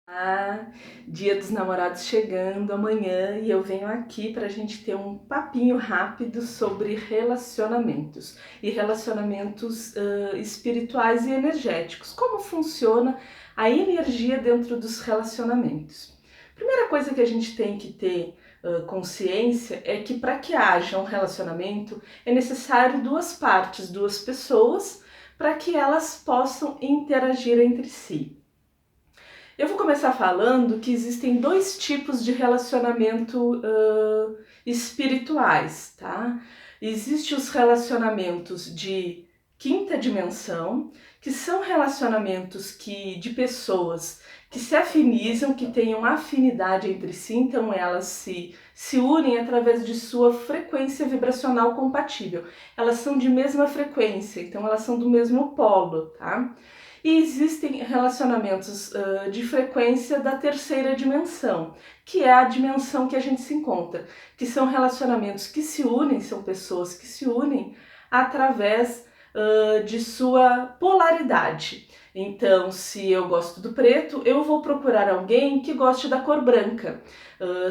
Ah, Dia dos Namorados chegando amanhã e eu venho aqui para a gente ter um papinho rápido sobre relacionamentos e relacionamentos espirituais e energéticos. Como funciona a energia dentro dos relacionamentos? Primeira coisa que a gente tem que ter consciência é que para que haja um relacionamento é necessário duas partes, duas pessoas, para que elas possam interagir entre si. Eu vou começar falando que existem dois tipos de relacionamento espirituais, tá? Existem os relacionamentos de quinta dimensão, que são relacionamentos de pessoas que se afinizam, que tenham afinidade entre si, então elas se unem através de sua frequência vibracional compatível. Elas são de mesma frequência, então elas são do mesmo polo, tá? E existem relacionamentos de frequência da terceira dimensão, que é a dimensão que a gente se encontra, que são relacionamentos que se unem, são pessoas que se unem através de sua polaridade. Então, se eu gosto do preto, eu vou procurar alguém que goste da cor branca.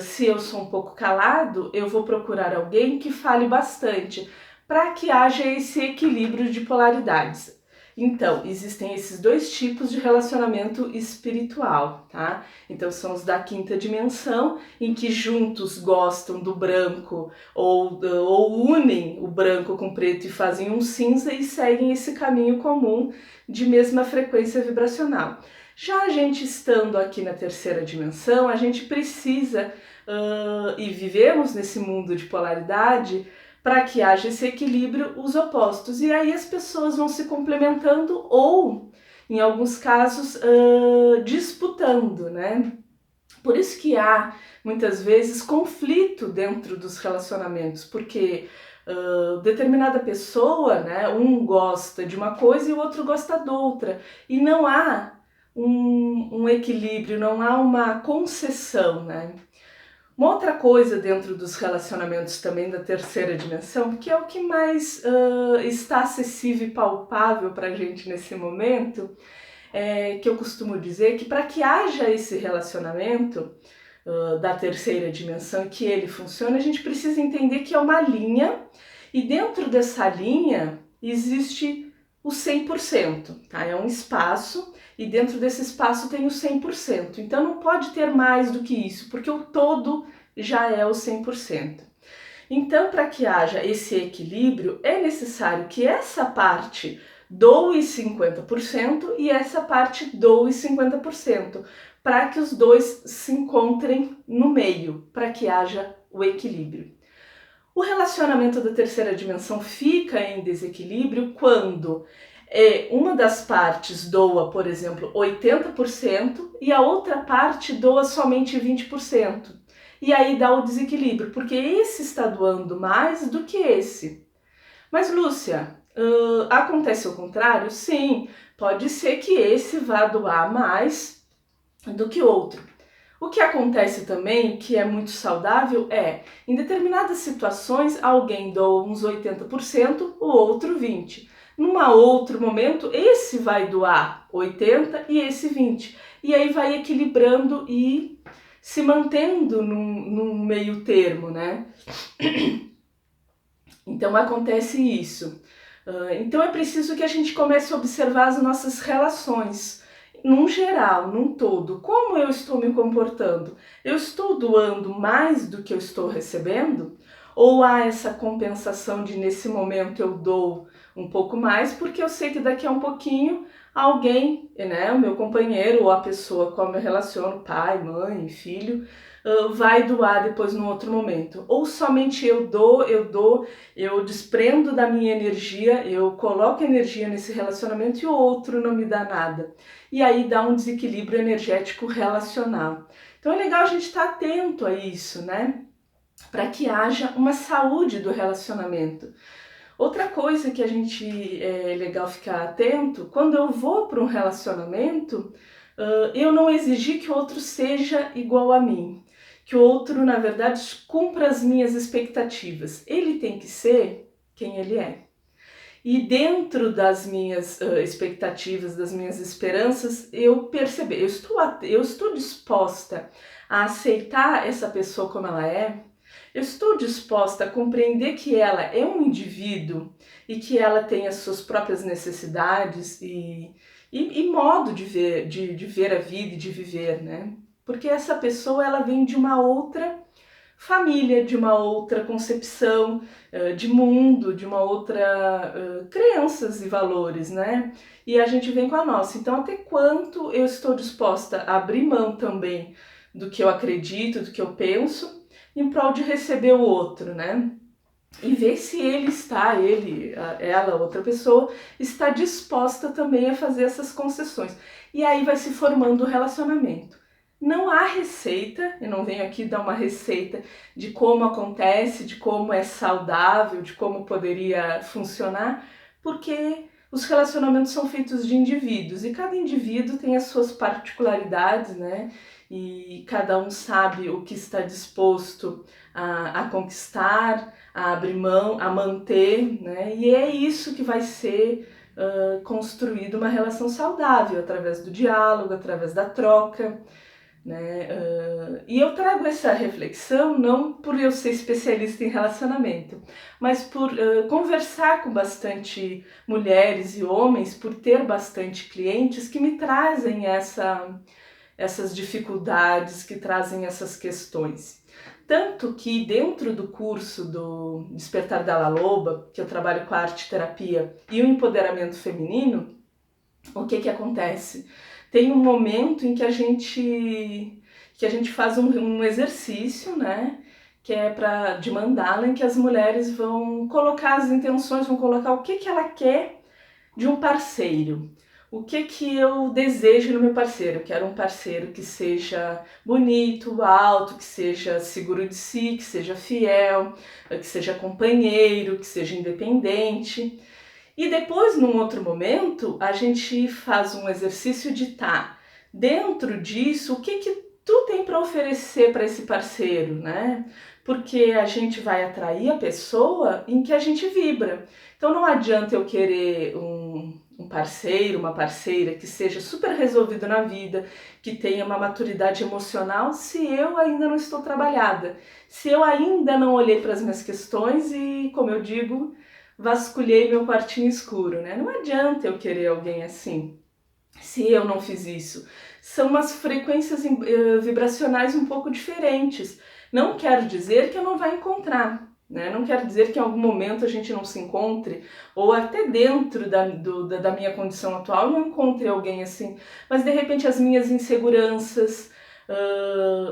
Se eu sou um pouco calado, eu vou procurar alguém que fale bastante, para que haja esse equilíbrio de polaridades. Então, existem esses dois tipos de relacionamento espiritual, tá? Então, são os da quinta dimensão, em que juntos gostam do branco ou unem o branco com o preto e fazem um cinza e seguem esse caminho comum de mesma frequência vibracional. Já a gente estando aqui na terceira dimensão, a gente precisa, e vivemos nesse mundo de polaridade, para que haja esse equilíbrio, os opostos. E aí as pessoas vão se complementando ou, em alguns casos, disputando, né? Por isso que há, muitas vezes, conflito dentro dos relacionamentos, porque determinada pessoa, né, um gosta de uma coisa e o outro gosta de outra. E não há um equilíbrio, não há uma concessão, né? Uma outra coisa dentro dos relacionamentos também da terceira dimensão, que é o que mais está acessível e palpável para a gente nesse momento, é que eu costumo dizer que para que haja esse relacionamento da terceira dimensão, que ele funcione, a gente precisa entender que é uma linha e dentro dessa linha existe o 100%, tá? É um espaço e dentro desse espaço tem o 100%. Então não pode ter mais do que isso, porque o todo já é o 100%. Então, para que haja esse equilíbrio, é necessário que essa parte doe 50% e essa parte doe 50%, para que os dois se encontrem no meio, para que haja o equilíbrio. O relacionamento da terceira dimensão fica em desequilíbrio quando uma das partes doa, por exemplo, 80% e a outra parte doa somente 20%. E aí dá o desequilíbrio, porque esse está doando mais do que esse. Mas, Lúcia, acontece o contrário? Sim, pode ser que esse vá doar mais do que o outro. O que acontece também, que é muito saudável, em determinadas situações, alguém doa uns 80%, o outro 20%. Num outro momento, esse vai doar 80% e esse 20%. E aí vai equilibrando e se mantendo num meio termo, né? Então acontece isso. Então é preciso que a gente comece a observar as nossas relações, num geral, num todo. Como eu estou me comportando? Eu estou doando mais do que eu estou recebendo? Ou há essa compensação de nesse momento eu dou um pouco mais, porque eu sei que daqui a um pouquinho alguém, né, o meu companheiro ou a pessoa com a qual eu me relaciono, pai, mãe, filho, vai doar depois num outro momento. Ou somente eu dou, eu desprendo da minha energia, eu coloco energia nesse relacionamento e o outro não me dá nada. E aí dá um desequilíbrio energético relacional. Então é legal a gente estar atento a isso, né? Para que haja uma saúde do relacionamento. Outra coisa que a gente é legal ficar atento, quando eu vou para um relacionamento, eu não exigir que o outro seja igual a mim, que o outro, na verdade, cumpra as minhas expectativas. Ele tem que ser quem ele é. E dentro das minhas expectativas, das minhas esperanças, eu percebi, eu estou disposta a aceitar essa pessoa como ela é, eu estou disposta a compreender que ela é um indivíduo e que ela tem as suas próprias necessidades e modo de ver a vida e de viver, né? Porque essa pessoa ela vem de uma outra família, de uma outra concepção de mundo, de uma outra crenças e valores, né? E a gente vem com a nossa. Então, até quanto eu estou disposta a abrir mão também do que eu acredito, do que eu penso, em prol de receber o outro, né? E ver se ela, outra pessoa, está disposta também a fazer essas concessões. E aí vai se formando o relacionamento. Não há receita, eu não venho aqui dar uma receita de como acontece, de como é saudável, de como poderia funcionar, porque os relacionamentos são feitos de indivíduos e cada indivíduo tem as suas particularidades, né? E cada um sabe o que está disposto a conquistar, a abrir mão, a manter, né? E é isso que vai ser construído uma relação saudável através do diálogo, através da troca, né? E eu trago essa reflexão não por eu ser especialista em relacionamento, mas por conversar com bastante mulheres e homens, por ter bastante clientes que me trazem essas dificuldades, que trazem essas questões. Tanto que dentro do curso do Despertar da Loba, que eu trabalho com a arte terapia e o empoderamento feminino, o que acontece? Tem um momento em que a gente faz um exercício, né? Que é de mandala, em que as mulheres vão colocar as intenções, vão colocar o que ela quer de um parceiro. O que eu desejo no meu parceiro? Eu quero um parceiro que seja bonito, alto, que seja seguro de si, que seja fiel, que seja companheiro, que seja independente. E depois, num outro momento, a gente faz um exercício de dentro disso, o que tu tem para oferecer para esse parceiro, né? Porque a gente vai atrair a pessoa em que a gente vibra. Então não adianta eu querer um parceiro, uma parceira que seja super resolvido na vida, que tenha uma maturidade emocional, se eu ainda não estou trabalhada, se eu ainda não olhei para as minhas questões e, como eu digo, vasculhei meu quartinho escuro, né? Não adianta eu querer alguém assim, se eu não fiz isso. São umas frequências vibracionais um pouco diferentes. Não quero dizer que eu não vai encontrar, né? Não quero dizer que em algum momento a gente não se encontre, ou até dentro da minha condição atual não encontre alguém assim, mas de repente as minhas inseguranças,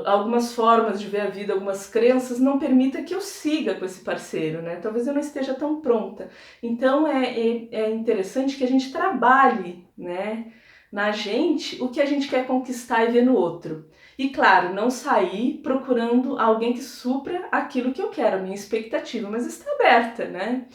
algumas formas de ver a vida, algumas crenças não permitam que eu siga com esse parceiro, né? Talvez eu não esteja tão pronta. Então é interessante que a gente trabalhe, né, na gente o que a gente quer conquistar e ver no outro. E claro, não sair procurando alguém que supra aquilo que eu quero, a minha expectativa, mas está aberta, né?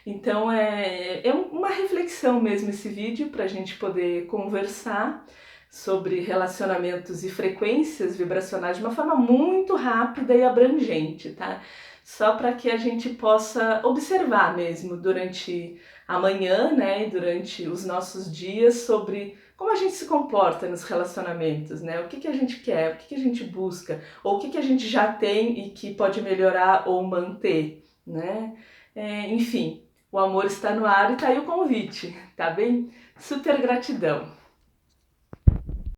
Então é uma reflexão mesmo esse vídeo para a gente poder conversar sobre relacionamentos e frequências vibracionais de uma forma muito rápida e abrangente, tá? Só para que a gente possa observar mesmo durante a manhã, né, e durante os nossos dias sobre como a gente se comporta nos relacionamentos, né? O que a gente quer, o que a gente busca, ou o que a gente já tem e que pode melhorar ou manter, né? Enfim, o amor está no ar e tá aí o convite, tá bem? Super gratidão!